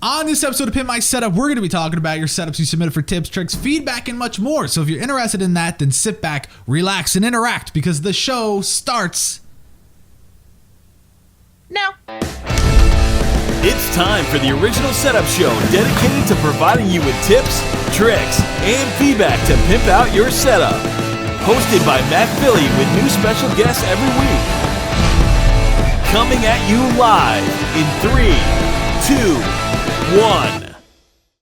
On this episode of Pimp My Setup, we're going to be talking about your setups you submitted for tips, tricks, feedback, and much more. So if you're interested in that, then sit back, relax, and interact because the show starts now. It's time for the original setup show dedicated to providing you with tips, tricks, and feedback to pimp out your setup. Hosted by Matt Philly with new special guests every week. Coming at you live in 3, 2, 1.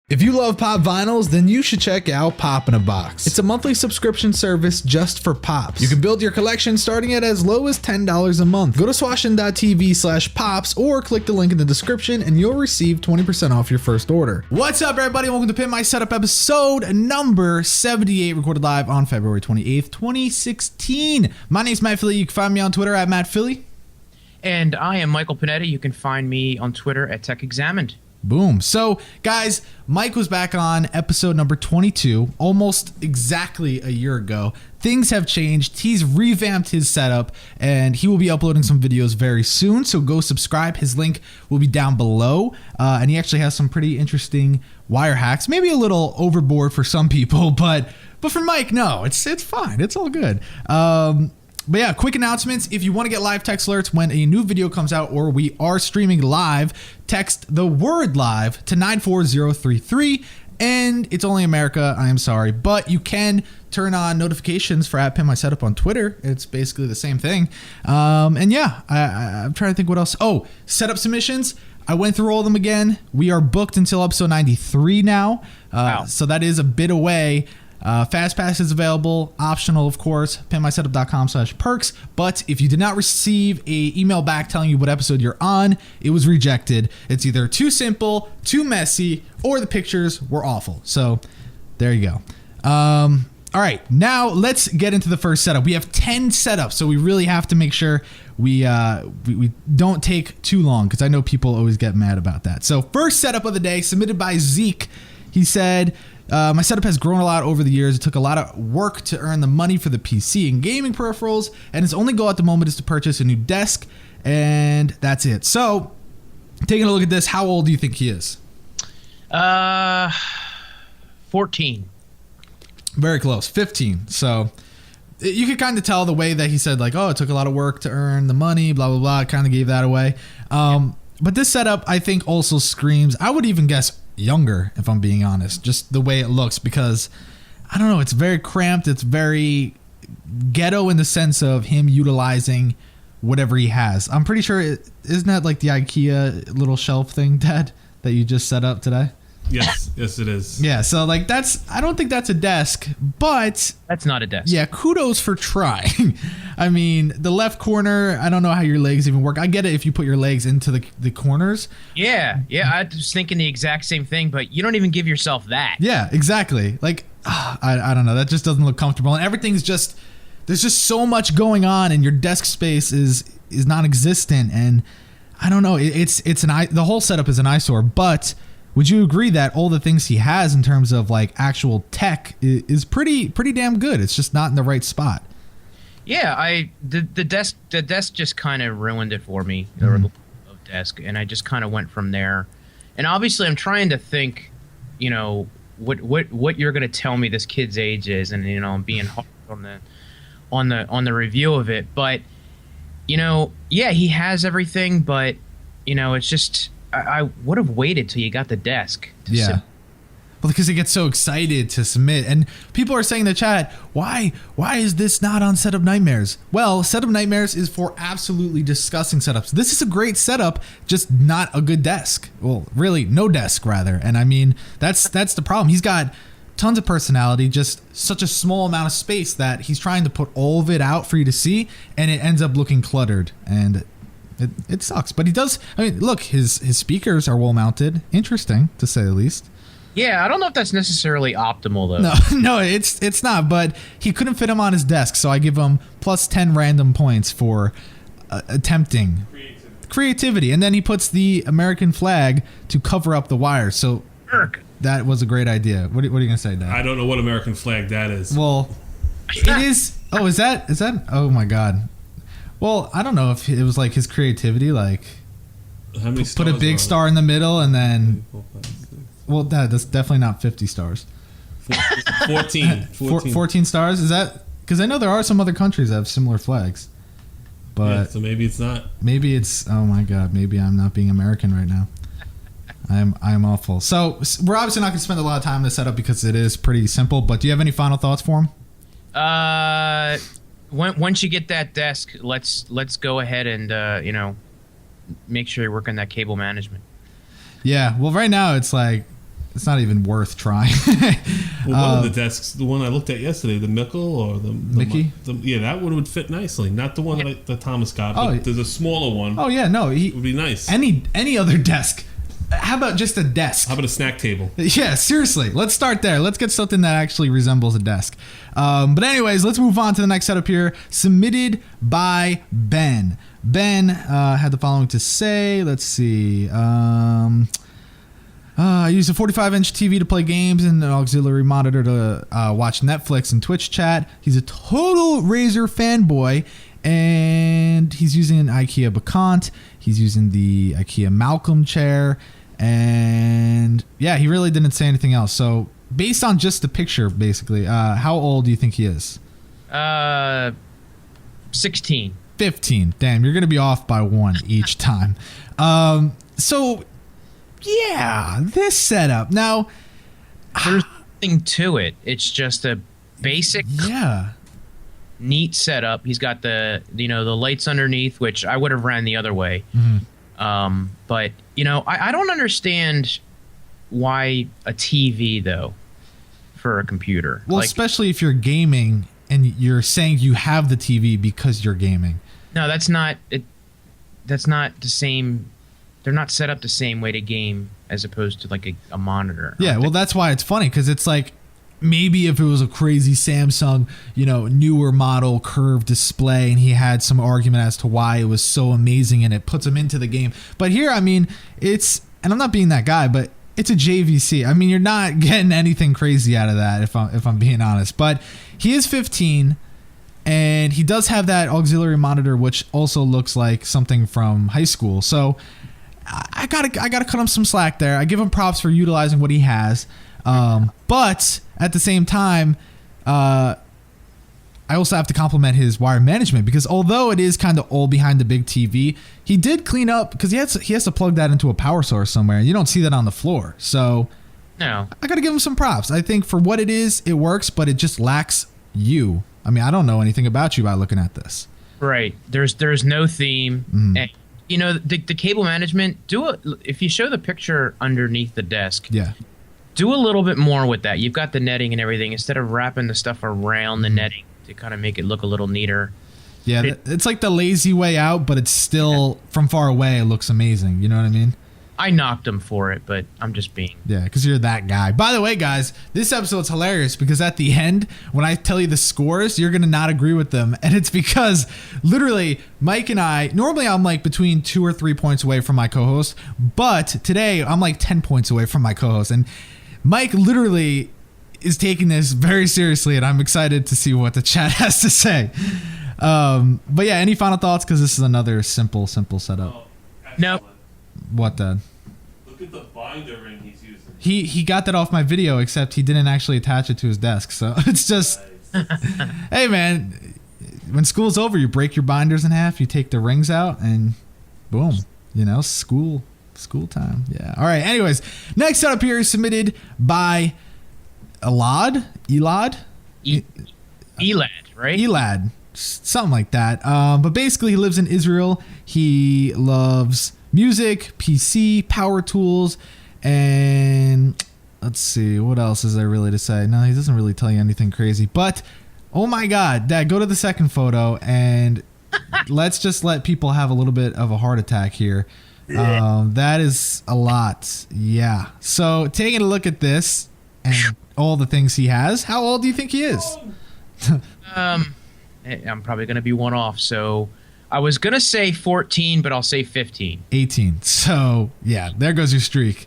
If you love pop vinyls, then you should check out Pop in a Box. It's a monthly subscription service just for pops. You can build your collection starting at as low as $10 a month. Go to swashin.tv/pops or click the link in the description and you'll receive 20% off your first order. What's up, everybody? Welcome to Pimp My Setup episode number 78, recorded live on February 28th, 2016. My name's Matt Philly. You can find me on Twitter at Matt Philly. And I am Michael Panetti. You can find me on Twitter at Tech Examined. Boom. So, guys, Mike was back on episode number 22, almost exactly a year ago. Things have changed. He's revamped his setup, and he will be uploading some videos very soon. So go subscribe. His link will be down below. And he actually has some pretty interesting wire hacks. Maybe a little overboard for some people, but for Mike, no, it's fine. It's all good. But yeah, quick announcements. If you want to get live text alerts when a new video comes out or we are streaming live, text the word live to 94033. And it's only America, I am sorry. But you can turn on notifications for @Pimp My Setup on Twitter. It's basically the same thing. And yeah, I'm trying to think what else. Oh, setup submissions. I went through all of them again. We are booked until episode 93 now. Wow. So that is a bit away. Fast Pass is available, optional of course, pimpmysetup.com/perks. But if you did not receive a email back telling you what episode you're on, it was rejected. It's either too simple, too messy, or the pictures were awful. So there you go. All right, now let's get into the first setup. We have 10 setups, so we really have to make sure we don't take too long because I know people always get mad about that. So first setup of the day, submitted by Zeke. He said, my setup has grown a lot over the years. It took a lot of work to earn the money for the PC and gaming peripherals, and his only goal at the moment is to purchase a new desk, and that's it. So, taking a look at this, how old do you think he is? 14. Very close, 15. So, you could kind of tell the way that he said, like, oh, it took a lot of work to earn the money, blah, blah, blah. It kind of gave that away. But this setup, I think, also screams, I would even guess younger, if I'm being honest, just the way it looks, because I don't know, it's very cramped, it's very ghetto in the sense of him utilizing whatever he has. I'm pretty sure isn't that like the IKEA little shelf thing, Dad, that you just set up today? Yes it is. Yeah, so like I don't think that's a desk, but That's not a desk. yeah, kudos for trying. I mean, the left corner, I don't know how your legs even work. I get it if you put your legs into the corners. Yeah, I was thinking the exact same thing, but you don't even give yourself that. Yeah, exactly. Like, I don't know. That just doesn't look comfortable. And everything's just, there's just so much going on and your desk space is non-existent. And I don't know. The whole setup is an eyesore, but would you agree that all the things he has in terms of like actual tech is pretty damn good? It's just not in the right spot. Yeah, the desk just kind of ruined it for me. Mm-hmm. The desk, and I just kind of went from there. And obviously, I'm trying to think, you know, what you're gonna tell me this kid's age is, and you know, I'm being hard on the review of it. But you know, yeah, he has everything, but you know, it's just I would have waited till you got the desk. Yeah. Well, because he gets so excited to submit, and people are saying in the chat, why is this not on Setup Nightmares? Well, Setup Nightmares is for absolutely disgusting setups. This is a great setup, just not a good desk. Well, really, no desk rather. And I mean, that's the problem. He's got tons of personality, just such a small amount of space that he's trying to put all of it out for you to see, and it ends up looking cluttered, and it sucks. But he does. I mean, look, his speakers are well mounted. Interesting, to say the least. Yeah, I don't know if that's necessarily optimal though. No, it's not. But he couldn't fit him on his desk, so I give him plus 10 random points for attempting creativity. And then he puts the American flag to cover up the wires. So that was a great idea. What are you gonna say, Dad? I don't know what American flag that is. Well, it is. Oh, is that? Oh my God. Well, I don't know if it was like his creativity, like. How many put a stars big are star in the middle, and then 4, 5, 6. well, that's definitely not 50 stars. 14. 14 stars. Is that because I know there are some other countries that have similar flags, but Yeah, so maybe it's not. maybe it's. Oh my God, maybe I'm not being American right now. I'm awful. So we're obviously not going to spend a lot of time in the setup because it is pretty simple. But do you have any final thoughts for him? Once you get that desk, let's go ahead and make sure you're working that cable management. Yeah. Well, right now it's like it's not even worth trying. Well, one of the desks, the one I looked at yesterday, the Mickle or the Mickey? Yeah, that one would fit nicely. Not the one that Thomas got, but Oh, there's a smaller one. Oh yeah, no, It would be nice. any other desk. How about just a desk? How about a snack table? Yeah, seriously. Let's start there. Let's get something that actually resembles a desk. But anyways, let's move on to the next setup here. Submitted by Ben. Ben had the following to say. Let's see. I use a 45-inch TV to play games and an auxiliary monitor to watch Netflix and Twitch chat. He's a total Razer fanboy, and he's using an IKEA Bacant. He's using the IKEA Malcolm chair, and yeah, he really didn't say anything else. So based on just the picture, basically, how old do you think he is? 16. 15. Damn, you're going to be off by 1 each time. So yeah, this setup. Now, There's nothing to it. It's just a basic, yeah. neat setup. He's got the the lights underneath, which I would have ran the other way. But I don't understand why a TV though for a computer. Well, especially if you're gaming and you're saying you have the TV because you're gaming. No, that's not it. That's not the same. They're not set up the same way to game as opposed to like a monitor. Yeah, well, that's why it's funny because it's like maybe if it was a crazy Samsung, newer model curved display and he had some argument as to why it was so amazing and it puts him into the game. But here, I mean, and I'm not being that guy, but it's a JVC. I mean, you're not getting anything crazy out of that if I'm being honest. But he is 15 and he does have that auxiliary monitor, which also looks like something from high school. So I gotta cut him some slack there. I give him props for utilizing what he has, but at the same time, I also have to compliment his wire management because although it is kind of old behind the big TV, he did clean up because he has to plug that into a power source somewhere. And you don't see that on the floor, so No. I gotta give him some props. I think for what it is, it works, but it just lacks you. I mean, I don't know anything about you by looking at this. Right. There's no theme. And the cable management, if you show the picture underneath the desk, Yeah. do a little bit more with that. You've got the netting and everything instead of wrapping the stuff around the netting to kind of make it look a little neater. Yeah, it's like the lazy way out, but it's still from far away. It looks amazing. You know what I mean? I knocked him for it, but I'm just being. Yeah, because you're that guy. By the way, guys, this episode's hilarious because at the end, when I tell you the scores, you're going to not agree with them. And it's because literally Mike and I, normally I'm like between 2 or 3 points away from my co-host, but today I'm like 10 points away from my co-host. And Mike literally is taking this very seriously, and I'm excited to see what the chat has to say. But yeah, any final thoughts? Because this is another simple setup. No. What, Dad? Look at the binder ring he's using. He got that off my video, except he didn't actually attach it to his desk. So it's just, hey man, when school's over, you break your binders in half, you take the rings out, and boom, school time. Yeah. All right. Anyways, next setup here is submitted by Elad, right? Elad, something like that. But basically, he lives in Israel. He loves music, PC, power tools, and let's see, what else is there really to say? No, he doesn't really tell you anything crazy. But oh my God, Dad, go to the second photo and let's just let people have a little bit of a heart attack here. That is a lot. Yeah. So taking a look at this and all the things he has, how old do you think he is? I'm probably going to be one off. So I was going to say 14, but I'll say 15. 18. So yeah, there goes your streak.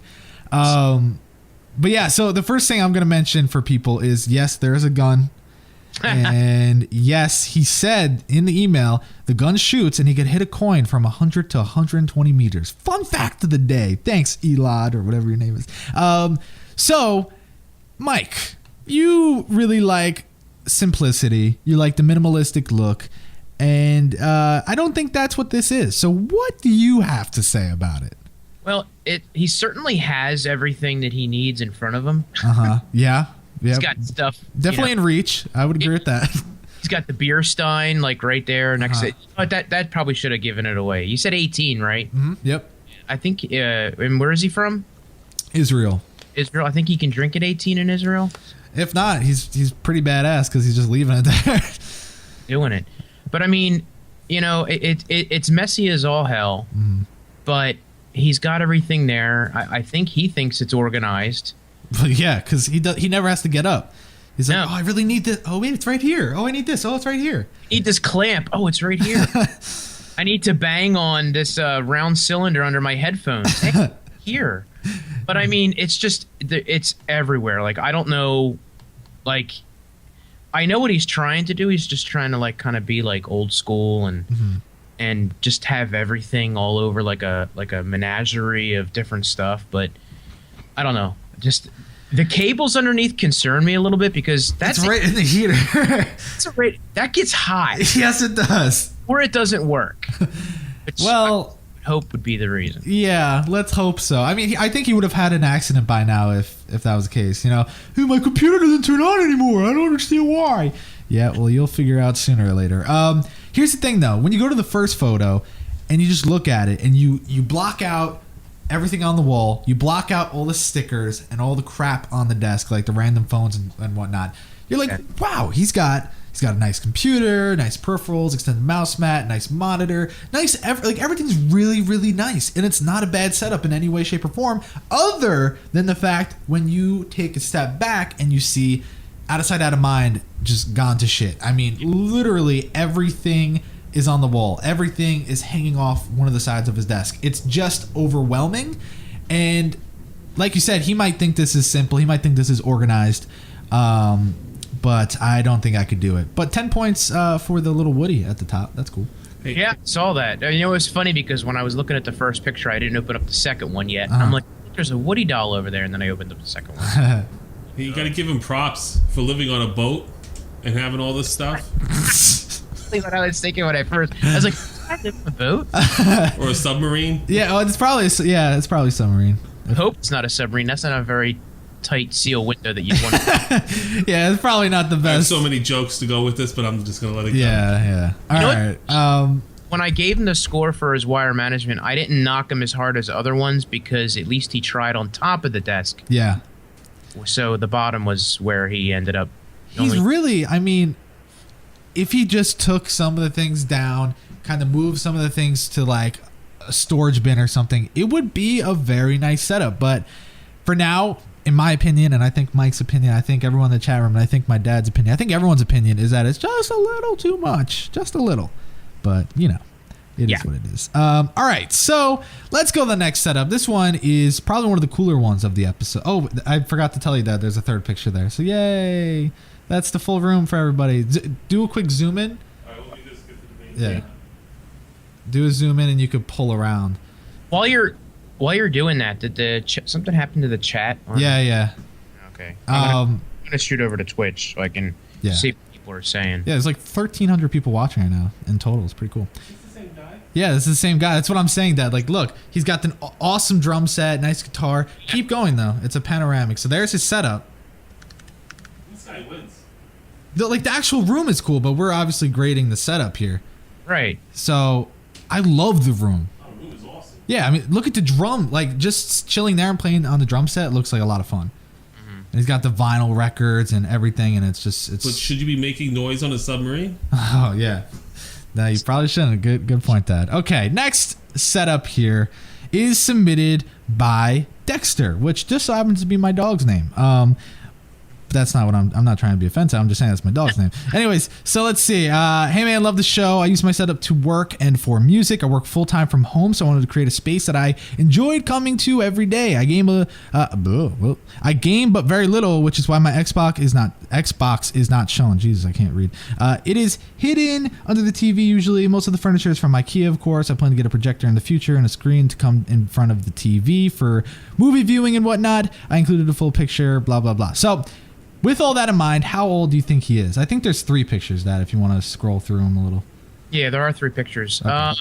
But yeah, so the first thing I'm going to mention for people is, yes, there is a gun. And yes, he said in the email, the gun shoots and he could hit a coin from 100 to 120 meters. Fun fact of the day. Thanks, Elad, or whatever your name is. So, Mike, you really like simplicity. You like the minimalistic look. And I don't think that's what this is. So what do you have to say about it? Well, he certainly has everything that he needs in front of him. Yeah. He's got stuff. Definitely in reach. I would agree with that. He's got the beer stein like right there next to it. But that probably should have given it away. You said 18, right? Mm-hmm. Yep. I think. And where is he from? Israel. I think he can drink at 18 in Israel. If not, he's pretty badass because he's just leaving it there. Doing it. But I mean, it's messy as all hell. But he's got everything there. I think he thinks it's organized. Yeah, because he never has to get up. He's like, oh, I really need this. Oh, wait, it's right here. Oh, I need this. Oh, it's right here. I need this clamp. Oh, it's right here. I need to bang on this round cylinder under my headphones. Hey, here. But I mean, it's everywhere. Like, I don't know. Like, I know what he's trying to do. He's just trying to like kind of be like old school and just have everything all over like a menagerie of different stuff. But I don't know. Just the cables underneath concern me a little bit because that's right in the heater. That gets hot. Yes, it does. Or it doesn't work. Well, hope would be the reason. Yeah, let's hope so. I mean, I think he would have had an accident by now if that was the case. Hey, my computer doesn't turn on anymore. I don't understand why. Yeah, well, you'll figure out sooner or later. Here's the thing, though. When you go to the first photo and you just look at it and you block out everything on the wall, you block out all the stickers and all the crap on the desk, like the random phones and whatnot. You're like, wow, he's got a nice computer, nice peripherals, extended mouse mat, nice monitor, everything's really, really nice. And it's not a bad setup in any way, shape, or form, other than the fact when you take a step back and you see out of sight, out of mind, just gone to shit. I mean, literally everything is on the wall. Everything is hanging off one of the sides of his desk. It's just overwhelming. And like you said, he might think this is simple. He might think this is organized. But I don't think I could do it. But 10 points for the little Woody at the top. That's cool. Yeah, saw that. It was funny because when I was looking at the first picture, I didn't open up the second one yet. I'm like, there's a Woody doll over there. And then I opened up the second one. You got to give him props for living on a boat and having all this stuff. What I was thinking when I was like, I live on a boat? Or a submarine? Yeah, it's probably a submarine. I hope it's not a submarine. That's not a very tight seal window that you'd want to Yeah, it's probably not the best. I have so many jokes to go with this, but I'm just going to let it go. Yeah. All right. When I gave him the score for his wire management, I didn't knock him as hard as other ones because at least he tried on top of the desk. Yeah. So the bottom was where he ended up. If he just took some of the things down, kind of moved some of the things to like a storage bin or something, it would be a very nice setup. But for now, in my opinion, and I think Mike's opinion, I think everyone in the chat room, and I think my dad's opinion, I think everyone's opinion is that it's just a little too much. Just a little. But, it is what it is. All right, so let's go to the next setup. This one is probably one of the cooler ones of the episode. Oh, I forgot to tell you that there's a third picture there. So, yay. That's the full room for everybody. Do a quick zoom in. All right, let me just get to the main thing. Do a zoom in and you could pull around. While you're doing that, did something happen to the chat? Yeah. Okay. I'm gonna shoot over to Twitch so I can see what people are saying. Yeah, there's like 1,300 people watching right now in total. It's pretty cool. Is this the same guy? Yeah, this is the same guy. That's what I'm saying, Dad. Like, look, he's got an awesome drum set, nice guitar. Keep going, though. It's a panoramic. So there's his setup. This guy wins. The actual room is cool, but we're obviously grading the setup here. Right. So I love the room. Oh, the room is awesome. Yeah, I mean, look at the drum. Like, just chilling there and playing on the drum set looks like a lot of fun. And he's got the vinyl records and everything, and it's just... But should you be making noise on a submarine? Oh, yeah. No, you probably shouldn't. Good point, Dad. Okay, next setup here is submitted by Dexter, which just so happens to be my dog's name. But that's not what I'm not trying to be offensive. I'm just saying that's my dog's name. Anyways, so let's see. Hey man, love the show. I use my setup to work and for music. I work full time from home, so I wanted to create a space that I enjoyed coming to every day. I game but very little, which is why my Xbox is not shown. Jesus, I can't read. It is hidden under the TV usually. Most of the furniture is from IKEA, of course. I plan to get a projector in the future and a screen to come in front of the TV for movie viewing and whatnot. I included a full picture, blah blah blah. So with all that in mind, how old do you think he is? I think there's 3 pictures, Dad, if you want to scroll through them a little. Yeah, there are 3 pictures. Okay.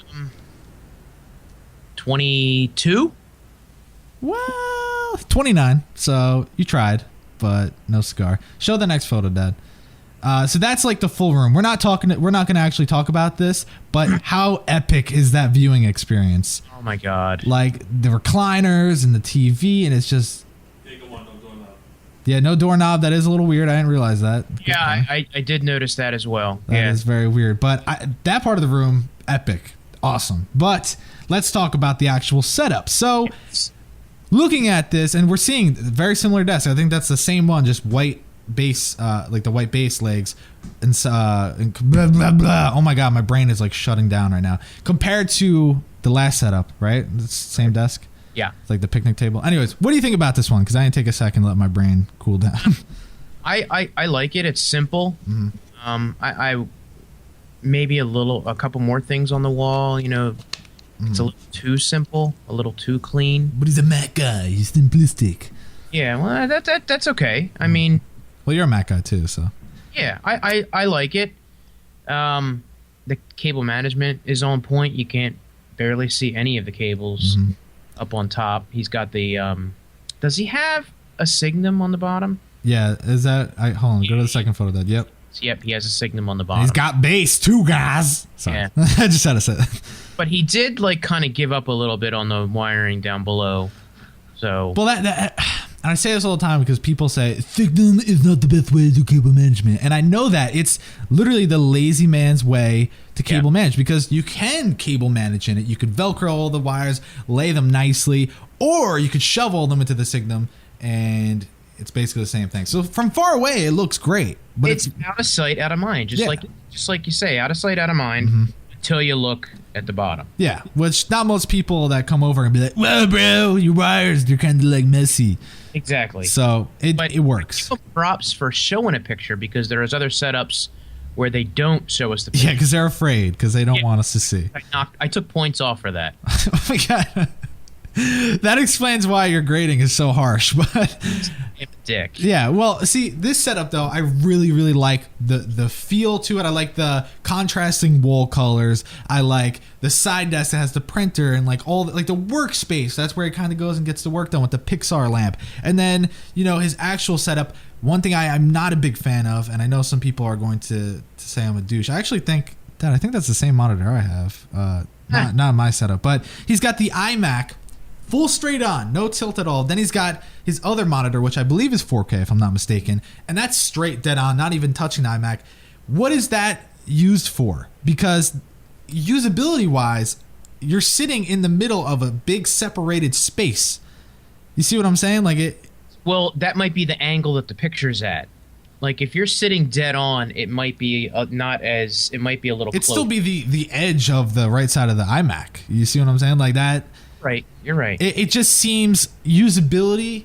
22? Well, 29. So you tried, but no cigar. Show the next photo, Dad. So that's like the full room. We're not going to actually talk about this, but how epic is that viewing experience? Oh my God. Like the recliners and the TV, and it's just... Yeah, no doorknob. That is a little weird. I didn't realize that. Yeah, I did notice that as well. That is very weird. But that part of the room, epic. Awesome. But let's talk about the actual setup. So looking at this, and we're seeing very similar desks. I think that's the same one, just white base, like the white base legs. And blah, blah, blah. Oh my God, my brain is like shutting down right now. Compared to the last setup, right? It's the same desk. Yeah. It's like the picnic table. Anyways, what do you think about this one? Because I didn't take a second to let my brain cool down. I like it. It's simple. Mm-hmm. I maybe a couple more things on the wall. You know, it's a little too simple, a little too clean. But he's a Mac guy. He's simplistic. Yeah, well, that's okay. I mean, well, you're a Mac guy too, so. Yeah, I like it. The cable management is on point. You can't barely see any of the cables. Up on top, he's got the. Does he have a signum on the bottom? Yeah, is that? Hold on, go to the second photo. That yep. Yep, he has a signum on the bottom. He's got bass too, guys. Sorry. Yeah. I just had to say that. But he did like kind of give up a little bit on the wiring down below. So. Well, that and I say this all the time because people say signum is not the best way to do cable management, and I know that it's literally the lazy man's way to cable manage, because you can cable manage in it. You could Velcro all the wires, lay them nicely, or you could shove all them into the signum, and it's basically the same thing. So from far away, it looks great, but it's out of sight, out of mind. Just like you say, out of sight, out of mind, until you look at the bottom. Yeah, which not most people that come over and be like, well, bro, your wires, they're kind of like messy. Exactly. So it works. Give them props for showing a picture, because there's other setups where they don't show us the picture. Yeah, because they're afraid, because they don't want us to see. I took points off for that. Oh my God. That explains why your grading is so harsh, but dick. Yeah, well, see, this setup though, I really, really like the feel to it. I like the contrasting wall colors. I like the side desk that has the printer and like all like the workspace. That's where he kind of goes and gets the work done with the Pixar lamp. And then, you know, his actual setup. One thing I'm not a big fan of, and I know some people are going to say I'm a douche. I actually think I think that's the same monitor I have. Not my setup, but he's got the iMac. Full straight on, no tilt at all. Then he's got his other monitor, which I believe is 4K, if I'm not mistaken, and that's straight dead on, not even touching the iMac. What is that used for? Because usability-wise, you're sitting in the middle of a big separated space. You see what I'm saying? Like it. Well, that might be the angle that the picture's at. Like if you're sitting dead on, it might be not as. It might be a little. It'd close. still be the edge of the right side of the iMac. You see what I'm saying? Like that. Right, you're right. It just seems usability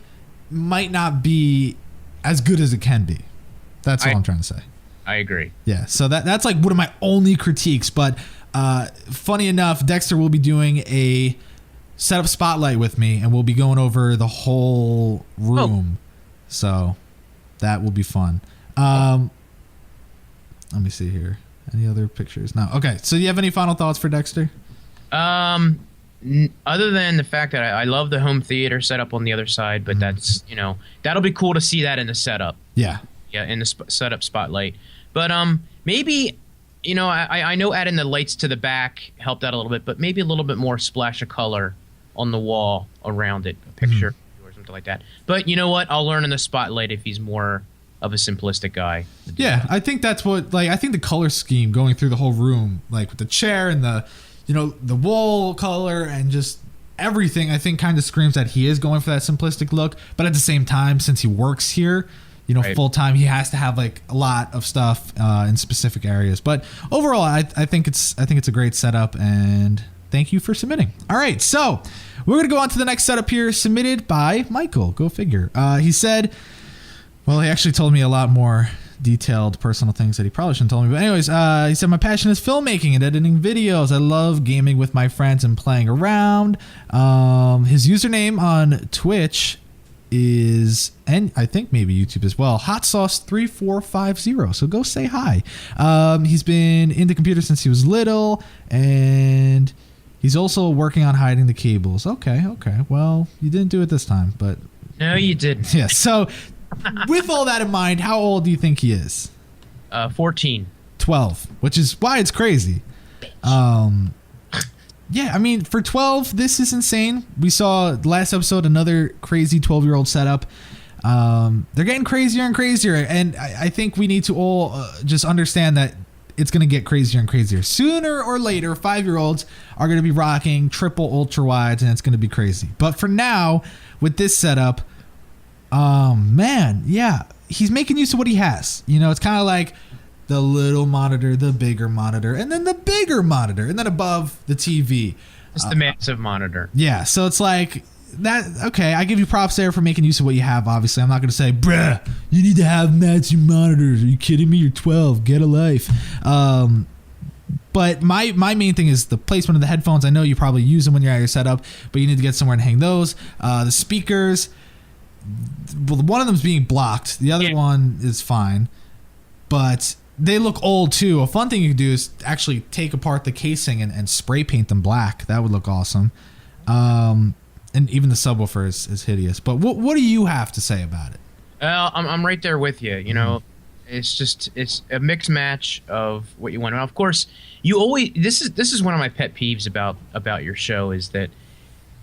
might not be as good as it can be. That's all I'm trying to say. I agree. Yeah, so that's like one of my only critiques. But funny enough, Dexter will be doing a setup spotlight with me, and we'll be going over the whole room. So that will be fun. Let me see here. Any other pictures? No. Okay. So do you have any final thoughts for Dexter? Other than the fact that I love the home theater setup on the other side, but that's, you know, that'll be cool to see that in the setup. Yeah. Yeah, in the setup spotlight. But maybe, you know, I know adding the lights to the back helped out a little bit, but maybe a little bit more splash of color on the wall around it, a picture or something like that. But you know what? I'll learn in the spotlight if he's more of a simplistic guy. Yeah, I think that's what, like, I think the color scheme going through the whole room, like with the chair and the, you know, the wall color and just everything, I think kind of screams that he is going for that simplistic look. But at the same time, since he works here, Right. full time. He has to have like a lot of stuff in specific areas. But overall, I think it's a great setup, and thank you for submitting. All right, so we're gonna go on to the next setup here, submitted by Michael. Go figure. He said, well, he actually told me a lot more detailed personal things that he probably shouldn't tell me. But anyways, he said, my passion is filmmaking and editing videos. I love gaming with my friends and playing around. His username on Twitch is, and I think maybe YouTube as well, Hot Sauce 3450. So go say hi. He's been into computers since he was little, and he's also working on hiding the cables. Okay. Well, you didn't do it this time, but No, you didn't. yeah. So with all that in mind, how old do you think he is? 14. 12, which is why it's crazy. Yeah, I mean, for 12, this is insane. We saw last episode another crazy 12-year-old setup. They're getting crazier and crazier, and I think we need to all just understand that it's going to get crazier and crazier. Sooner or later, 5-year-olds are going to be rocking triple ultra wides, and it's going to be crazy. But for now, with this setup, man, yeah, he's making use of what he has. It's kind of like the little monitor, the bigger monitor, and then the bigger monitor, and then above the TV. It's the massive monitor. Yeah, so it's like that. Okay, I give you props there for making use of what you have. Obviously, I'm not going to say, bruh, you need to have matching monitors. Are you kidding me? You're 12. Get a life. But my main thing is the placement of the headphones. I know you probably use them when you're at your setup, but you need to get somewhere to hang those. The speakers, well, one of them's being blocked. The other one is fine, but they look old too. A fun thing you can do is actually take apart the casing and spray paint them black. That would look awesome. And even the subwoofer is hideous. But what do you have to say about it? I'm right there with you. It's a mixed match of what you want. Now, of course, you always this is one of my pet peeves about your show is that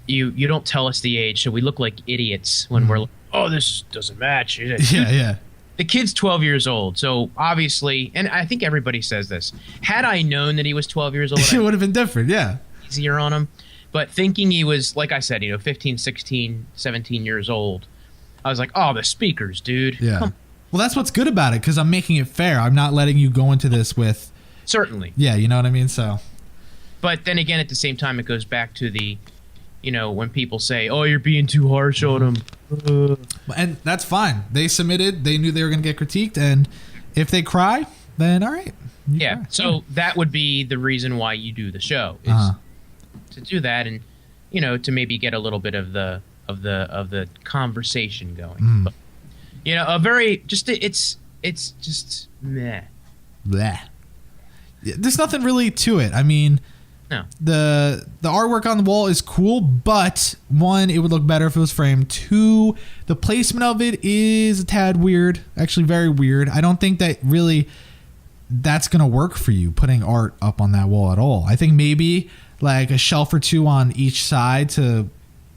you don't tell us the age, so we look like idiots when we're like, oh, this doesn't match. Yeah. The kid's 12 years old, so obviously, and I think everybody says this. Had I known that he was 12 years old, it would have been different, yeah. Easier on him. But thinking he was, like I said, 15, 16, 17 years old, I was like, oh, the speakers, dude. Yeah. Well, that's what's good about it, because I'm making it fair. I'm not letting you go into this with... Certainly. Yeah, you know what I mean? So. But then again, at the same time, it goes back to the... when people say, oh, you're being too harsh on them. And that's fine. They submitted. They knew they were going to get critiqued. And if they cry, then all right. Yeah. Cry. So that would be the reason why you do the show. Is to do that and, to maybe get a little bit of the conversation going. But, a very... it's just meh. Bleh. There's nothing really to it. I mean... No. The artwork on the wall is cool, but one, it would look better if it was framed. Two, the placement of it is a tad weird, actually very weird. I don't think that really that's going to work for you, putting art up on that wall at all. I think maybe like a shelf or two on each side to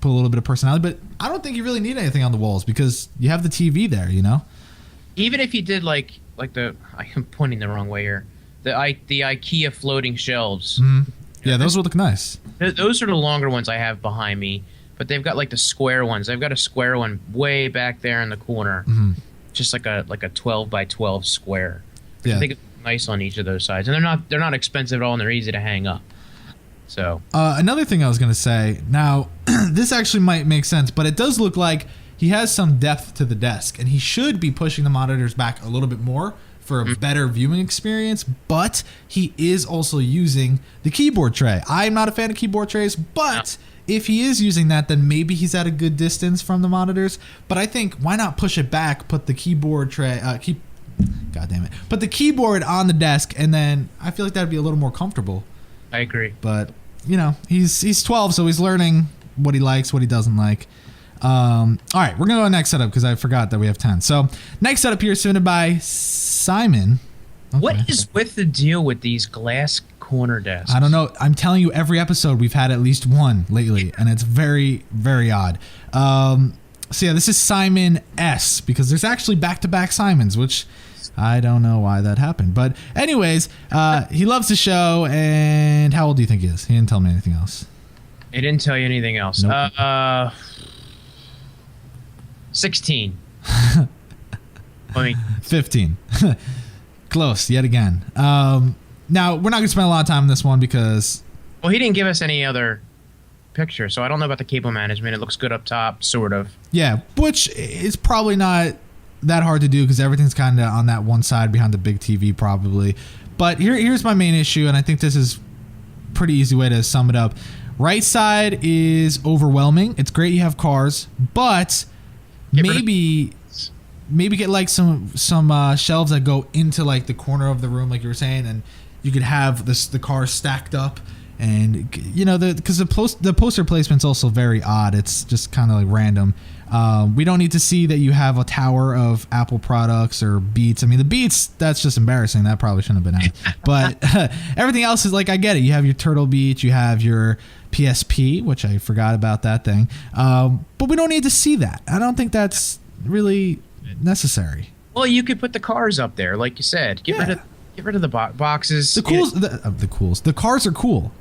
put a little bit of personality, but I don't think you really need anything on the walls because you have the TV there, Even if you did like the... I am pointing the wrong way here. The IKEA floating shelves. Mm-hmm. Yeah, those would look nice. Those are the longer ones I have behind me, but they've got like the square ones. I've got a square one way back there in the corner, just like a 12 by 12 square. Yeah. I think it's nice on each of those sides, and they're not expensive at all, and they're easy to hang up. So another thing I was gonna say. Now, this actually might make sense, but it does look like he has some depth to the desk, and he should be pushing the monitors back a little bit more for a better viewing experience, but he is also using the keyboard tray. I'm not a fan of keyboard trays, but if he is using that, then maybe he's at a good distance from the monitors. But I think, why not push it back, put the keyboard tray, God damn it, put the keyboard on the desk, and then I feel like that'd be a little more comfortable. I agree. But, he's 12, so he's learning what he likes, what he doesn't like. All right, we're going to go to the next setup because I forgot that we have 10. So, next setup here is submitted by Simon. Okay. What is with the deal with these glass corner desks? I don't know. I'm telling you, every episode we've had at least one lately, and it's very, very odd. So, yeah, this is Simon S, because there's actually back-to-back Simons, which I don't know why that happened. But anyways, he loves the show, and how old do you think he is? He didn't tell me anything else. It didn't tell you anything else. Nope. 16. I mean, 15. Close yet again. Now, we're not going to spend a lot of time on this one because... Well, he didn't give us any other picture, so I don't know about the cable management. It looks good up top, sort of. Yeah, which is probably not that hard to do because everything's kind of on that one side behind the big TV probably. But here's my main issue, and I think this is a pretty easy way to sum it up. Right side is overwhelming. It's great you have cars, but maybe get like some shelves that go into like the corner of the room, like you were saying, and you could have the cars stacked up. And you know, because the poster placement's also very odd. It's just kind of like random. We don't need to see that you have a tower of Apple products or Beats. I mean, the Beats, that's just embarrassing. That probably shouldn't have been out. But everything else is like, I get it. You have your Turtle Beach, you have your PSP, which I forgot about that thing. But we don't need to see that. I don't think that's really necessary. Well, you could put the cars up there, like you said. Get rid of the boxes. The cars are cool.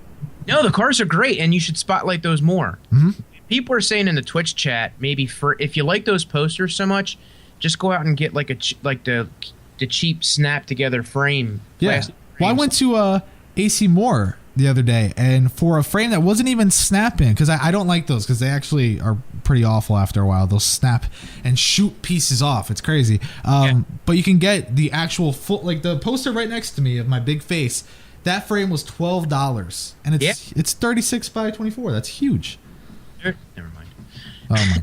No, the cars are great, and you should spotlight those more. Mm-hmm. People are saying in the Twitch chat, maybe if you like those posters so much, just go out and get like the cheap snap together frame. Yeah. Well, I went to AC Moore the other day, and for a frame that wasn't even snapping, because I don't like those because they actually are pretty awful after a while. They'll snap and shoot pieces off. It's crazy. But you can get the actual full, like the poster right next to me of my big face. That frame was $12, and it's 36 by 24. That's huge. Never mind. Oh my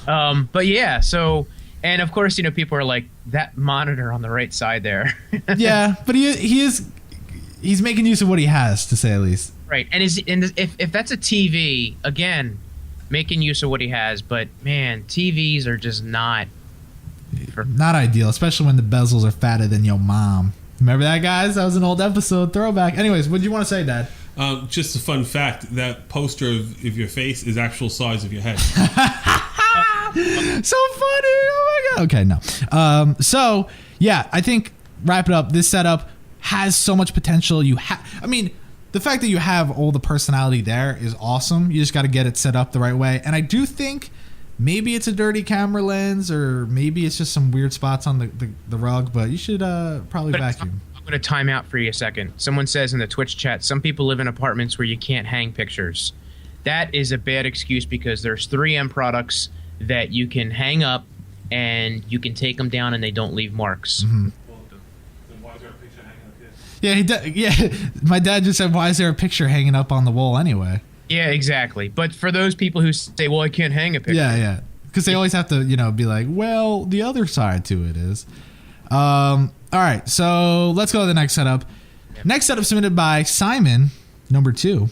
god. But yeah, so, and of course, you know, people are like, that monitor on the right side there. Yeah, but he's making use of what he has, to say the least. Right, and if that's a TV, again, making use of what he has. But man, TVs are just not ideal, especially when the bezels are fatter than your mom. Remember that, guys? That was an old episode throwback. Anyways, what do you want to say, Dad? Just a fun fact: that poster of your face is actual size of your head. So funny! Oh my god. Okay, no. So yeah, I think wrap it up. This setup has so much potential. I mean, the fact that you have all the personality there is awesome. You just got to get it set up the right way. And I do think maybe it's a dirty camera lens, or maybe it's just some weird spots on the rug, but you should probably vacuum. I'm going to time out for you a second. Someone says in the Twitch chat, some people live in apartments where you can't hang pictures. That is a bad excuse because there's 3M products that you can hang up and you can take them down and they don't leave marks. Mm-hmm. Well, then why is there a picture hanging up here? Yeah, my dad just said, why is there a picture hanging up on the wall anyway? Yeah, exactly. But for those people who say, well, I can't hang a picture. Yeah. Because they always have to, be like, well, the other side to it is. All right, so let's go to the next setup. Yep. Next setup submitted by Simon, number 2.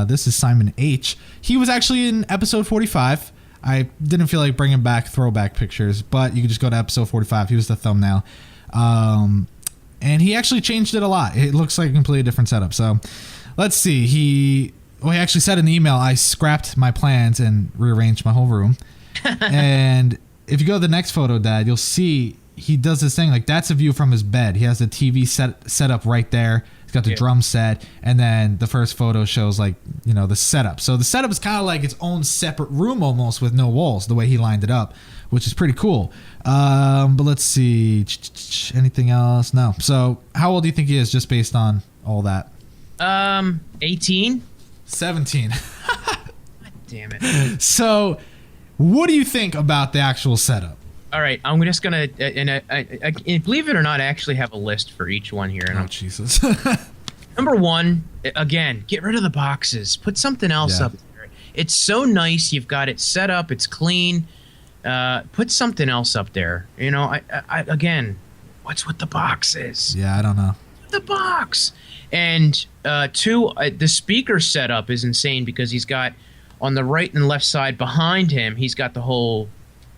This is Simon H. He was actually in episode 45. I didn't feel like bringing back throwback pictures, but you can just go to episode 45. He was the thumbnail. And he actually changed it a lot. It looks like a completely different setup. So let's see. He actually said in the email, I scrapped my plans and rearranged my whole room. And if you go to the next photo, Dad, you'll see he does this thing. Like, that's a view from his bed. He has the TV set up right there. He's got the drum set. And then the first photo shows, like, the setup. So the setup is kind of like its own separate room almost with no walls, the way he lined it up, which is pretty cool. But let's see. Anything else? No. So how old do you think he is just based on all that? 18. 17. God damn it. So what do you think about the actual setup? All right, I'm just gonna, and believe it or not, I actually have a list for each one here. And Jesus. Number 1, again, get rid of the boxes. Put something else up there. It's so nice. You've got it set up. It's clean. Put something else up there. Again, what's with the boxes? Yeah, I don't know. The box. And 2, the speaker setup is insane because he's got on the right and left side behind him, he's got the whole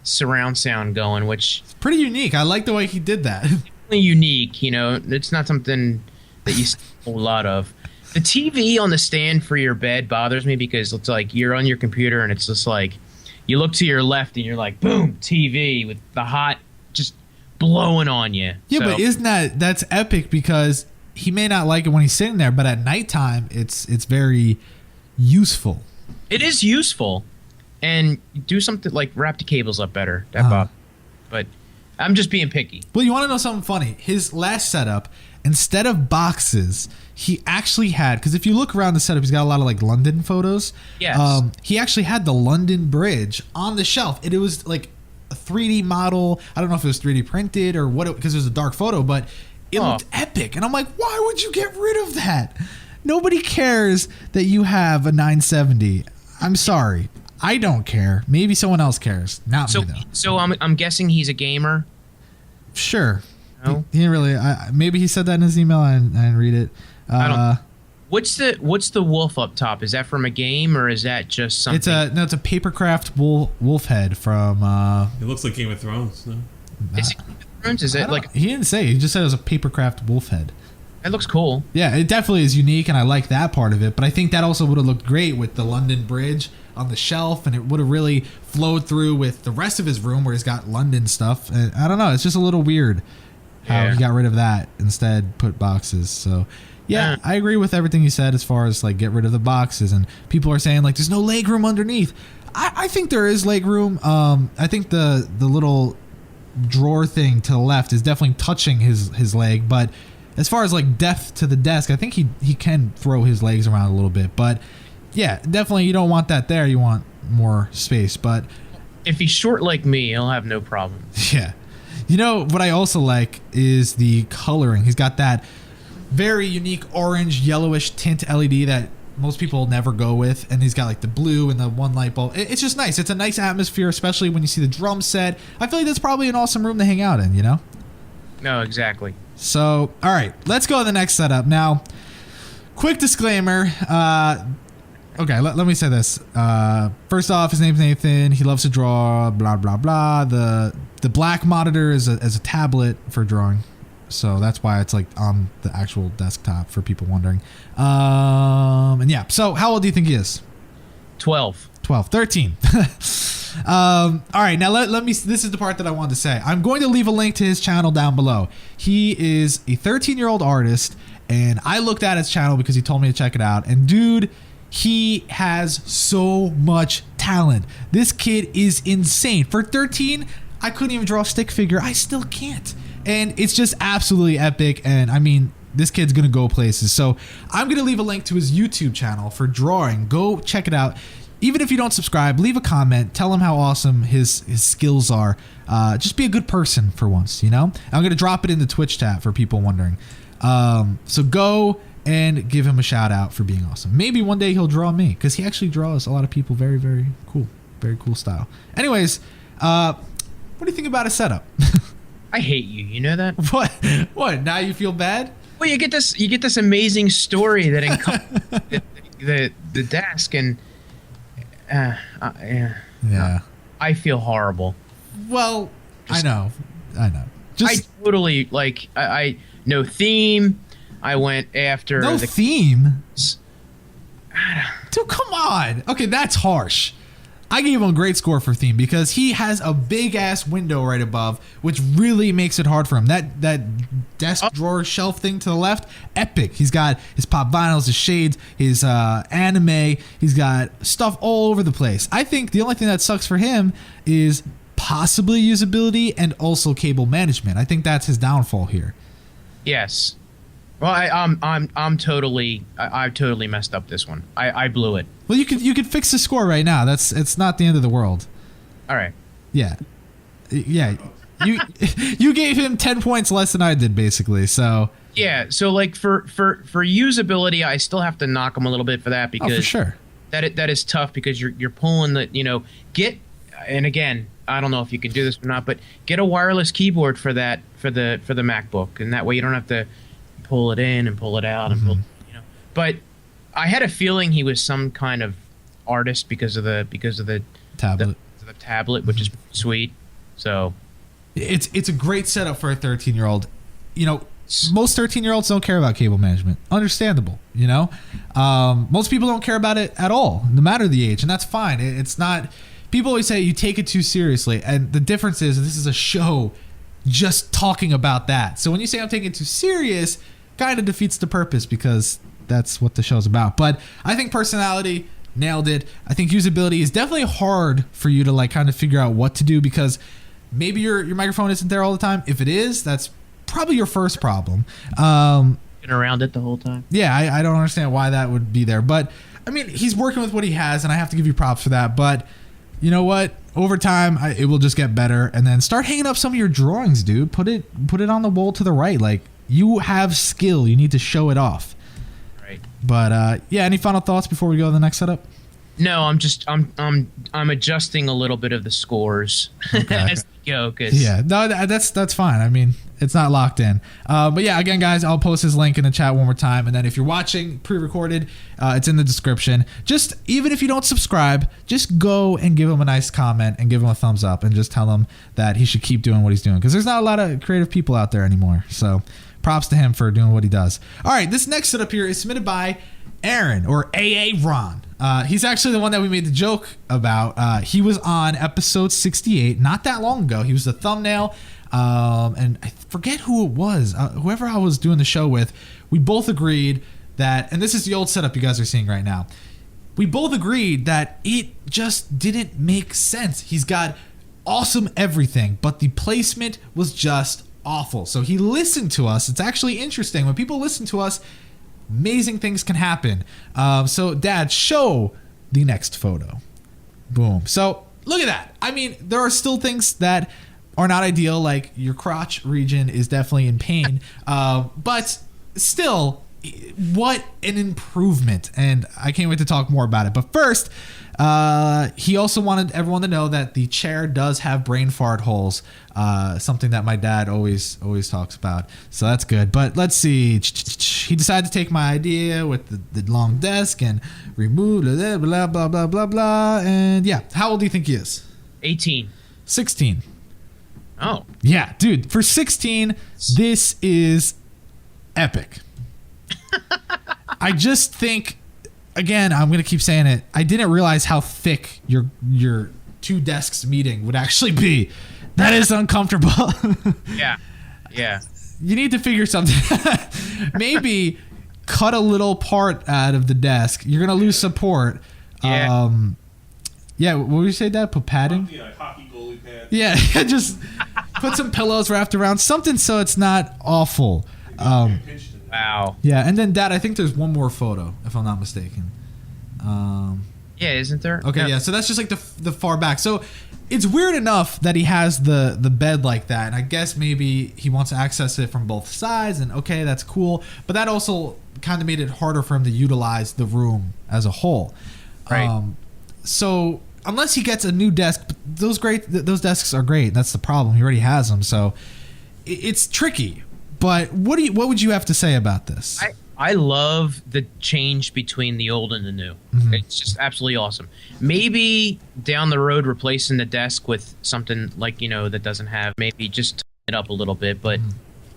surround sound going, which it's pretty unique. I like the way he did that. Unique, it's not something that you see a whole lot of. The TV on the stand for your bed bothers me because it's like you're on your computer and it's just like you look to your left and you're like, boom, TV with the hot just blowing on you. Yeah, but isn't that's epic because he may not like it when he's sitting there, but at nighttime it's very useful. It is useful. And do something like wrap the cables up better. That Bob. but I'm just being picky. Well, you want to know something funny? His last setup, instead of boxes, he actually had, because if you look around the setup, he's got a lot of like London photos. Yes. He actually had the London Bridge on the shelf. It was like a 3D model. I don't know if it was 3D printed or what, because it was a dark photo, but it looked epic. And I'm like, why would you get rid of that? Nobody cares that you have a 970. I'm sorry. I don't care. Maybe someone else cares. Not me, though. So I'm guessing he's a gamer? Sure. No? He didn't really. Maybe he said that in his email. I didn't read it. I don't. What's the wolf up top? Is that from a game or is that just something? It's a papercraft wolf head from. It looks like Game of Thrones. No? Is it Game of Thrones? Is it like? He didn't say. He just said it was a papercraft wolf head. It looks cool. Yeah, it definitely is unique, and I like that part of it. But I think that also would have looked great with the London Bridge on the shelf, and it would have really flowed through with the rest of his room where he's got London stuff. And I don't know. It's just a little weird how he got rid of that, instead put boxes. So yeah, I agree with everything you said as far as like get rid of the boxes. And people are saying like there's no leg room underneath. I think there is leg room. I think the little drawer thing to the left is definitely touching his leg, but as far as like depth to the desk, I think he can throw his legs around a little bit. But yeah, definitely you don't want that there. You want more space. But if he's short like me, he'll have no problem. Yeah. You know what I also like is the coloring. He's got that very unique orange yellowish tint LED that most people never go with, and he's got like the blue and the one light bulb. It's just nice. It's a nice atmosphere, especially when you see the drum set. I feel like that's probably an awesome room to hang out in, you know? No, exactly. So, all right, let's go to the next setup. Now, quick disclaimer. Okay, let me say this. First off, his name's Nathan. He loves to draw, blah, blah, blah. The black monitor is a tablet for drawing. So that's why it's like on the actual desktop for people wondering. And yeah, so how old do you think he is? 12. 13. All right, now let me, this is the part that I wanted to say. I'm going to leave a link to his channel down below. He is a 13-year-old artist, and I looked at his channel because he told me to check it out. And dude, he has so much talent. This kid is insane. For 13, I couldn't even draw a stick figure. I still can't. And it's just absolutely epic. And I mean, this kid's gonna go places. So I'm gonna leave a link to his YouTube channel for drawing. Go check it out. Even if you don't subscribe, leave a comment. Tell him how awesome his skills are. Just be a good person for once, you know? I'm gonna drop it in the Twitch chat for people wondering. So go and give him a shout out for being awesome. Maybe one day he'll draw me, because he actually draws a lot of people very, very cool. Very cool style. Anyways, what do you think about his setup? I hate you. You know that? What? Now you feel bad? Well, you get this amazing story that encompasses the desk, and yeah. I feel horrible. Well, I know. Just I totally like. I no theme. I went after no the theme. Dude, come on. Okay, that's harsh. I gave him a great score for theme because he has a big ass window right above, which really makes it hard for him. That desk drawer shelf thing to the left, epic. He's got his pop vinyls, his shades, his anime. He's got stuff all over the place. I think the only thing that sucks for him is possibly usability and also cable management. I think that's his downfall here. Yes. Well, I'm totally I totally messed up this one. I blew it. Well, you could fix the score right now. It's not the end of the world. All right. Yeah. You gave him 10 points less than I did, basically. So yeah. So like for usability, I still have to knock him a little bit for that because for sure that is tough because you're pulling the get, and again, I don't know if you can do this or not, but get a wireless keyboard for the MacBook, and that way you don't have to pull it in and pull it out and pull, But I had a feeling he was some kind of artist because of the tablet, the tablet, which is sweet. So it's a great setup for a 13-year-old. Most 13-year-olds don't care about cable management. Understandable, most people don't care about it at all, no matter the age, and that's fine. It's not. People always say you take it too seriously, and the difference is this is a show just talking about that. So when you say I'm taking it too serious, kind of defeats the purpose because that's what the show's about. But I think personality, nailed it. I think usability is definitely hard for you to like kind of figure out what to do because maybe your microphone isn't there all the time. If it is, that's probably your first problem. Around it the whole time. Yeah, I don't understand why that would be there. But, I mean, he's working with what he has, and I have to give you props for that. But you know what? Over time, it will just get better. And then start hanging up some of your drawings, dude. Put it on the wall to the right. Like, you have skill. You need to show it off. Right. But, yeah, any final thoughts before we go to the next setup? No, I'm adjusting a little bit of the scores as we go. Yeah, no, that's fine. I mean, it's not locked in. But yeah, again, guys, I'll post his link in the chat one more time, and then if you're watching pre-recorded, it's in the description. Just even if you don't subscribe, just go and give him a nice comment and give him a thumbs up, and just tell him that he should keep doing what he's doing, because there's not a lot of creative people out there anymore. So props to him for doing what he does. All right, this next setup here is submitted by Aaron, or AA Ron. He's actually the one that we made the joke about. He was on episode 68 not that long ago. He was the thumbnail, and I forget who it was. Whoever I was doing the show with, we both agreed that, and this is the old setup you guys are seeing right now. We both agreed that it just didn't make sense. He's got awesome everything, but the placement was just awful. So he listened to us. It's actually interesting. When people listen to us, amazing things can happen. So Dad, show the next photo. Boom. So look at that. I mean, there are still things that are not ideal, like your crotch region is definitely in pain. But still, what an improvement. And I can't wait to talk more about it. But first, he also wanted everyone to know that the chair does have brain fart holes, something that my dad always talks about. So that's good. But let's see. He decided to take my idea with the long desk and remove blah, blah, blah, blah, blah, blah. And yeah, how old do you think he is? 18. 16. Oh. Yeah, dude, for 16, this is epic. I just think, again, I'm going to keep saying it, I didn't realize how thick your two desks meeting would actually be. That is uncomfortable. Yeah. You need to figure something. Maybe cut a little part out of the desk. You're going to lose support. Yeah. Yeah, what would you say, Dad? Put padding? Yeah, hockey goalie pads. Yeah, just put some pillows wrapped around, something so it's not awful. Wow. Yeah, and then Dad, I think there's one more photo, if I'm not mistaken. Yeah, isn't there? Okay, yeah, so that's just like the far back. So it's weird enough that he has the bed like that, and I guess maybe he wants to access it from both sides, and okay, that's cool. But that also kind of made it harder for him to utilize the room as a whole. Right. So unless he gets a new desk, those desks are great. That's the problem. He already has them, so it's tricky. But what would you have to say about this? I love the change between the old and the new. Mm-hmm. It's just absolutely awesome. Maybe down the road, replacing the desk with something like, that doesn't have, maybe just tighten it up a little bit, but,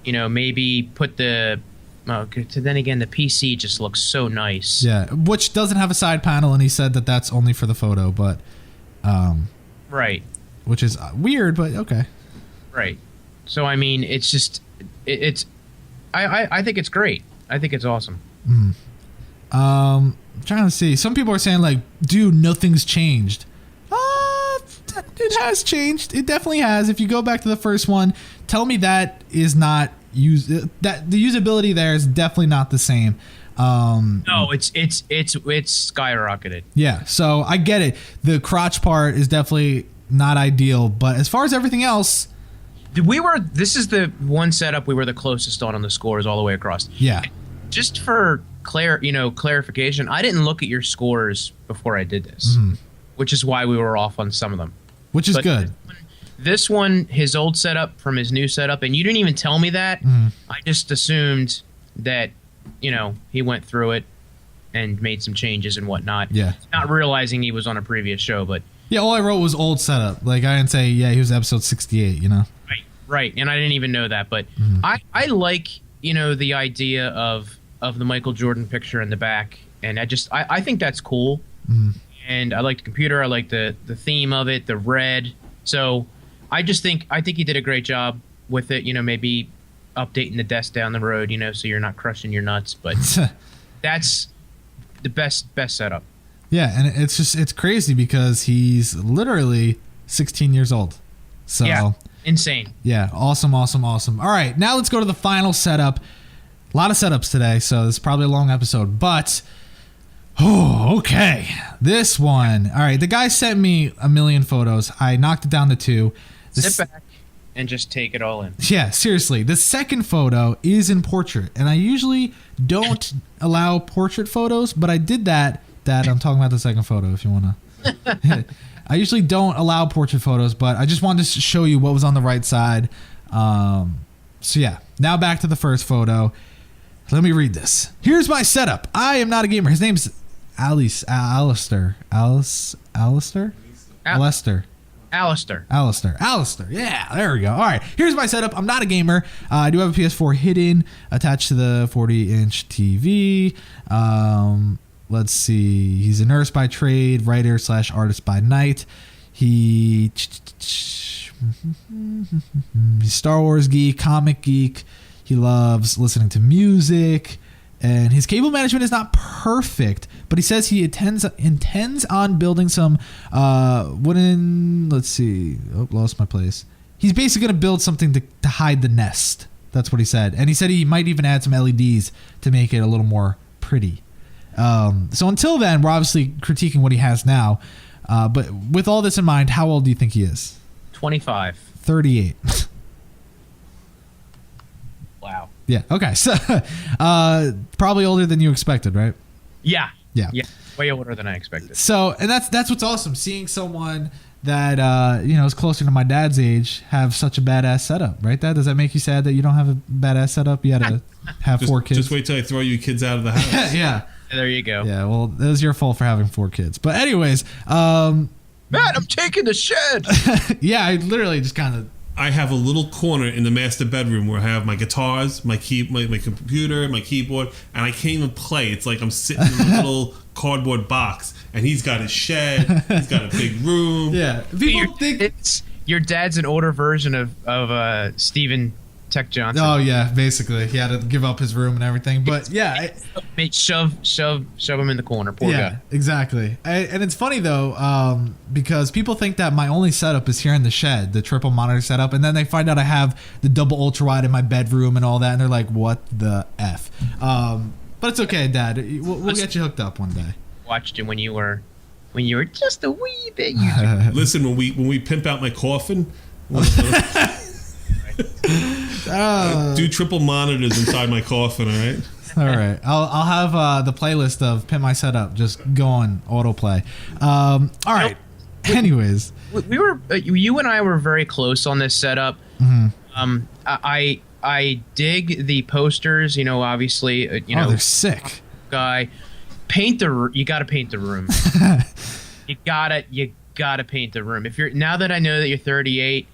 maybe put then again, the PC just looks so nice. Yeah, which doesn't have a side panel, and he said that that's only for the photo, but... right. Which is weird, but okay. Right. So, I mean, it's just... I think it's great. I think it's awesome. I'm trying to see. Some people are saying, like, dude, nothing's changed. It has changed. It definitely has. If you go back to the first one, tell me that is not that the usability there is definitely not the same. No, it's skyrocketed. Yeah, so I get it. The crotch part is definitely not ideal, but as far as everything else, this is the one setup we were the closest on the scores all the way across. Yeah. Just for clarification, I didn't look at your scores before I did this, which is why we were off on some of them. Which is good. This one, his old setup from his new setup, and you didn't even tell me that. I just assumed that, he went through it and made some changes and whatnot. Yeah. Not realizing he was on a previous show, but... Yeah, all I wrote was old setup. Like, I didn't say, yeah, he was episode 68, Right, and I didn't even know that, but I like, the idea of the Michael Jordan picture in the back, and I think that's cool. And I like the computer, I like the theme of it, the red. So I think he did a great job with it, maybe updating the desk down the road, so you're not crushing your nuts, but that's the best setup. Yeah, and it's crazy because he's literally 16 years old. So Yeah, insane. yeah, awesome. All right, now let's go to the final setup. A lot of setups today, so this is probably a long episode, but okay. This one. All right, the guy sent me a million photos. I knocked it down to 2. Sit back and just take it all in. Yeah, seriously. The second photo is in portrait, and I usually don't allow portrait photos, but I did that. Dad, I'm talking about the second photo if you want to. I usually don't allow portrait photos, but I just wanted to show you what was on the right side. So yeah, now back to the first photo. Let me read this. Here's my setup. I am not a gamer. His name's Alester. Alester. Yeah, there we go. All right, here's my setup. I'm not a gamer. I do have a PS4 hidden attached to the 40-inch TV. Let's see. He's a nurse by trade, writer / artist by night. He's Star Wars geek, comic geek. He loves listening to music. And his cable management is not perfect, but he says he intends on building some wooden. Let's see. Oh, lost my place. He's basically going to build something to hide the nest. That's what he said. And he said he might even add some LEDs to make it a little more pretty. So until then, we're obviously critiquing what he has now. But with all this in mind, how old do you think he is? 25. 38. Wow. Yeah. Okay. So, probably older than you expected, right? Yeah. Yeah. Way older than I expected. So, and that's what's awesome. Seeing someone that is closer to my dad's age have such a badass setup, right? Dad, does that make you sad that you don't have a badass setup? You had to have 4 kids. Just wait till I throw you kids out of the house. Yeah. There you go. Yeah. Well, it was your fault for having 4 kids. But anyways, Matt, I'm taking the shed. yeah, I literally just kind of. I have a little corner in the master bedroom where I have my guitars, my computer, my keyboard, and I can't even play. It's like I'm sitting in a little cardboard box, and he's got his shed. He's got a big room. Yeah, people think your dad's an older version of Stephen Tech Johnson. Oh yeah, basically he had to give up his room and everything. But yeah, shove him in the corner. Poor guy. Exactly. And it's funny though, because people think that my only setup is here in the shed, the triple monitor setup, and then they find out I have the double ultra wide in my bedroom and all that, and they're like, "What the f?" But it's okay, Dad. We'll get you hooked up one day. Watched it when you were just a wee bit. Listen, when we pimp out my coffin. Do triple monitors inside my coffin, all right? All right. I'll have the playlist of Pimp My Setup just go on autoplay. All right. Anyways. You and I were very close on this setup. Mm-hmm. I dig the posters, obviously, they're sick. Guy, you got to paint the room. you got to paint the room. Now that I know that you're 38,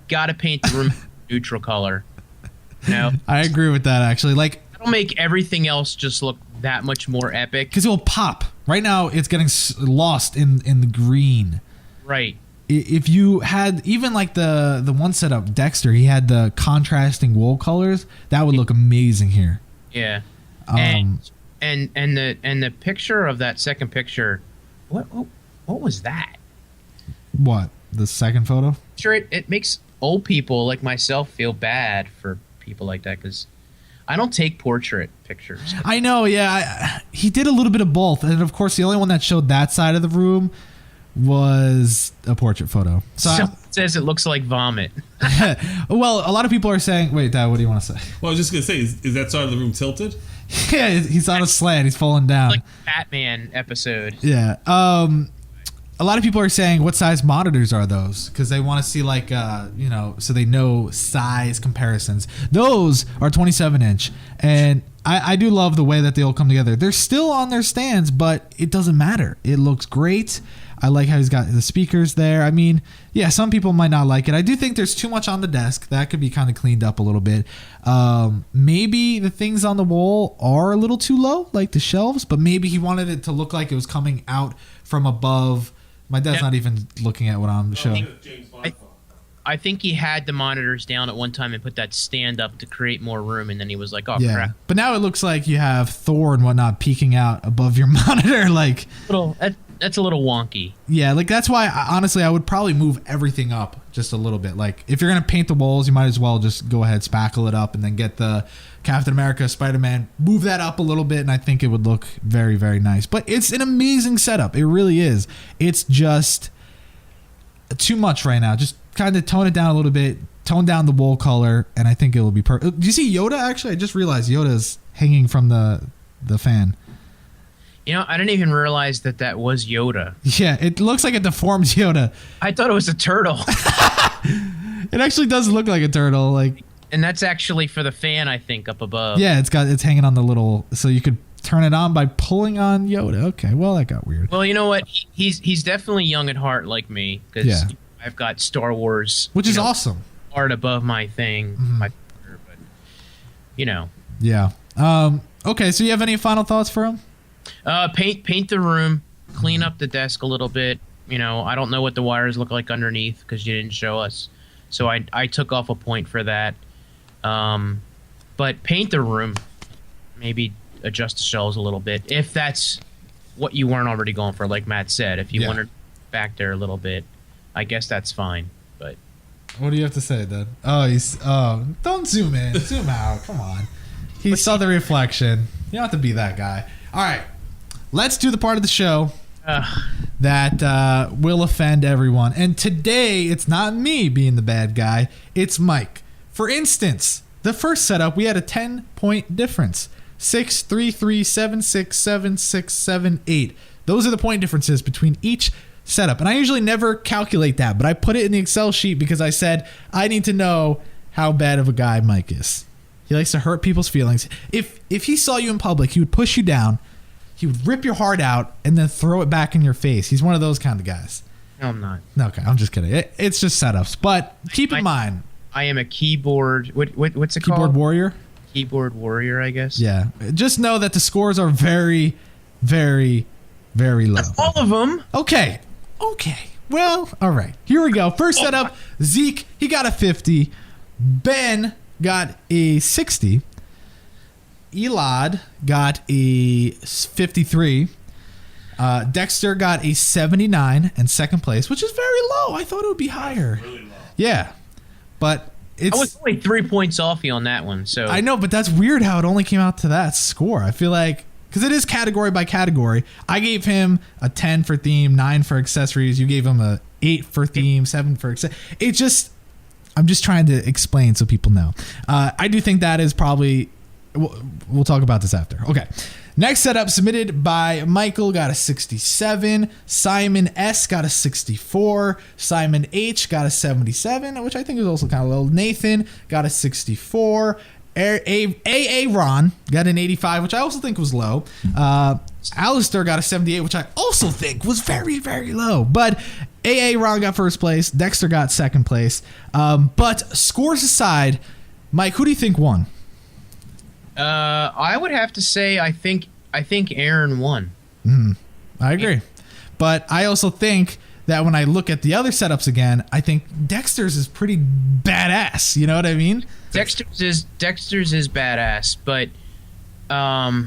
got to paint the room neutral color. I agree with that actually. Like, that'll make everything else just look that much more epic. Because it will pop. Right now, it's getting lost in the green. Right. If you had even like the one setup, Dexter, he had the contrasting wool colors. That would look amazing here. Yeah. And the picture of that second picture, what was that? What? The second photo? Sure, it makes old people like myself feel bad for people like that because I don't take portrait pictures. I know, yeah. He did a little bit of both, and of course, the only one that showed that side of the room was a portrait photo. So someone says it looks like vomit. Well, a lot of people are saying, wait, Dad, what do you want to say? Well, I was just going to say, is that side of the room tilted? Yeah, he's on a slant. He's falling down. Like Batman episode. Yeah. A lot of people are saying, what size monitors are those? Because they want to see, like, so they know size comparisons. Those are 27-inch. And I do love the way that they all come together. They're still on their stands, but it doesn't matter. It looks great. I like how he's got the speakers there. I mean, yeah, some people might not like it. I do think there's too much on the desk. That could be kind of cleaned up a little bit. Maybe the things on the wall are a little too low, like the shelves, but maybe he wanted it to look like it was coming out from above. My dad's not even looking at what I'm showing. I think he had the monitors down at one time and put that stand up to create more room, and then he was like, "Oh crap!" But now it looks like you have Thor and whatnot peeking out above your monitor, like that's a little wonky. Yeah, like that's why honestly I would probably move everything up just a little bit. Like if you're gonna paint the walls, you might as well just go ahead, spackle it up, and then get the Captain America, Spider-Man, move that up a little bit, and I think it would look very, very nice. But it's an amazing setup. It really is. It's just too much right now. Just kind of tone it down a little bit, tone down the wool color, and I think it will be perfect. Do you see Yoda? Actually, I just realized Yoda's hanging from the fan. You know, I didn't even realize that was Yoda. Yeah, it looks like a deformed Yoda. I thought it was a turtle. It actually does look like a turtle, like. And that's actually for the fan, I think, up above. Yeah, it's hanging on the little, so you could turn it on by pulling on Yoda. Okay, well that got weird. Well, you know what? He's definitely young at heart like me, because I've got Star Wars, which is awesome. Art above my thing, but Yeah. Okay, so you have any final thoughts for him? Paint the room, clean up the desk a little bit. You know, I don't know what the wires look like underneath because you didn't show us, so I took off a point for that. But paint the room, maybe adjust the shelves a little bit if that's what you weren't already going for. Like Matt said, if you wanted back there a little bit, I guess that's fine. But what do you have to say then? Don't zoom in, zoom out. Come on. He saw the reflection. You don't have to be that guy. All right, let's do the part of the show that will offend everyone. And today, it's not me being the bad guy. It's Mike. For instance, the first setup, we had a 10-point difference. 6, 3, 3, 7, 6, 7, 6, 7, 8. Those are the point differences between each setup. And I usually never calculate that, but I put it in the Excel sheet because I said I need to know how bad of a guy Mike is. He likes to hurt people's feelings. If he saw you in public, he would push you down, he would rip your heart out, and then throw it back in your face. He's one of those kind of guys. No, I'm not. Okay, I'm just kidding. It's just setups. But keep in mind, I am a keyboard. What's it called? Keyboard warrior? Keyboard warrior, I guess. Yeah. Just know that the scores are very, very, very low. That's all of them. Okay. Well, all right. Here we go. First setup, Zeke, he got a 50. Ben got a 60. Elad got a 53. Dexter got a 79 in second place, which is very low. I thought it would be higher. Really low. Yeah. But I was only 3 points off you on that one. So I know, but that's weird how it only came out to that score. I feel like, because it is category by category. I gave him a 10 for theme, 9 for accessories. You gave him a 8 for theme, 7 for accessories. I'm just trying to explain so people know. I do think that is probably, we'll talk about this after. Okay. Next setup submitted by Michael got a 67. Simon S got a 64. Simon H got a 77, which I think is also kind of low. Nathan got a 64. A Ron got an 85, which I also think was low. Alester got a 78, which I also think was very, very low. But A Ron got first place. Dexter got second place. But scores aside, Mike, who do you think won? I would have to say I think Aaron won. I agree. But I also think that when I look at the other setups again, I think Dexter's is pretty badass. You know what I mean? Dexter's is badass, but I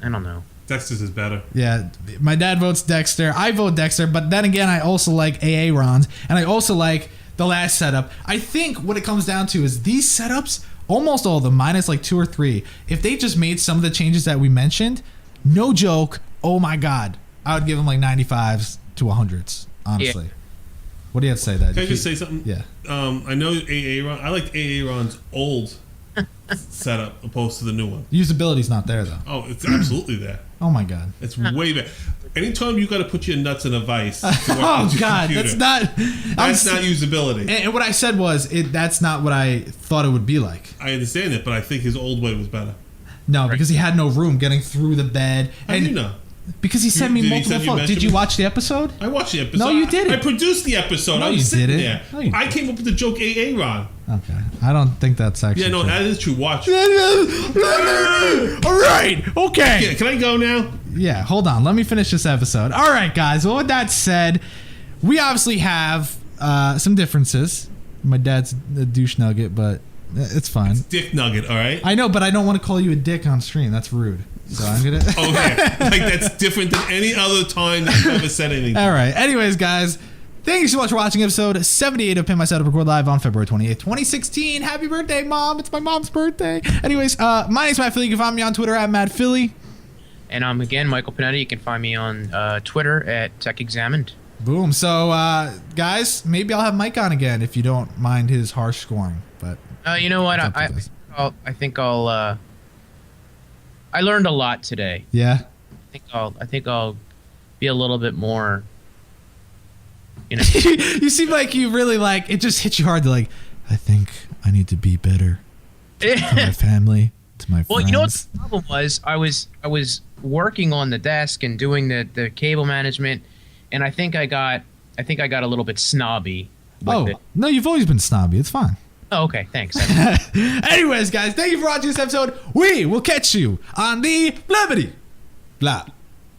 don't know. Dexter's is better. Yeah, my dad votes Dexter. I vote Dexter, but then again, I also like AA Ron's, and I also like the last setup. I think what it comes down to is these setups, almost all of them, minus like 2 or 3, if they just made some of the changes that we mentioned, no joke, oh my God, I would give them like 95s to 100s, honestly. Yeah. What do you have to say that? Can I just say something? Yeah. I know AA Ron. I liked AA Ron's old setup opposed to the new one. Usability's not there though. Oh, it's absolutely there. Oh my God. It's way better. Anytime you got to put your nuts in a vice. To Oh God, computer, that's not usability. And what I said was that's not what I thought it would be like. I understand it, but I think his old way was better. No, because he had no room getting through the bed. How do you know? Because he sent me multiple photos. Did you watch the episode? I watched the episode. No, you didn't. I produced the episode. No, I was sitting didn't. there. No, you I came up with the joke AA Ron. Okay. I don't think that's actually Yeah, no, true. that is true. Watch. All right. Okay. Yeah, can I go now? Yeah, hold on. Let me finish this episode. All right, guys. Well, with that said, we obviously have some differences. My dad's a douche nugget, but it's fine. It's Dick Nugget, all right? I know, but I don't want to call you a dick on stream. That's rude. So I'm gonna. Okay, like that's different than any other time that I've ever said anything. All right. Anyways, guys, thank you so much for watching episode 78 of Pimp My Setup, record live on February 28th, 2016. Happy birthday, Mom. It's my mom's birthday. Anyways, my name's Matt Philly. You can find me on Twitter at Matt Philly. And I'm again Michael Panetti. You can find me on Twitter at Tech Examined. Boom. So, guys, maybe I'll have Mike on again if you don't mind his harsh scoring. But you know what? I think I'll. I learned a lot today. Yeah. I think I'll be a little bit more. You know. You seem like you really like it. Just hits you hard to like. I think I need to be better to my family, to my friends. Well, you know what the problem was? I was working on the desk and doing the cable management, and I think I got a little bit snobby. With it. No, you've always been snobby. It's fine. Oh, okay, thanks. Anyways, guys, thank you for watching this episode. We will catch you on the Blah.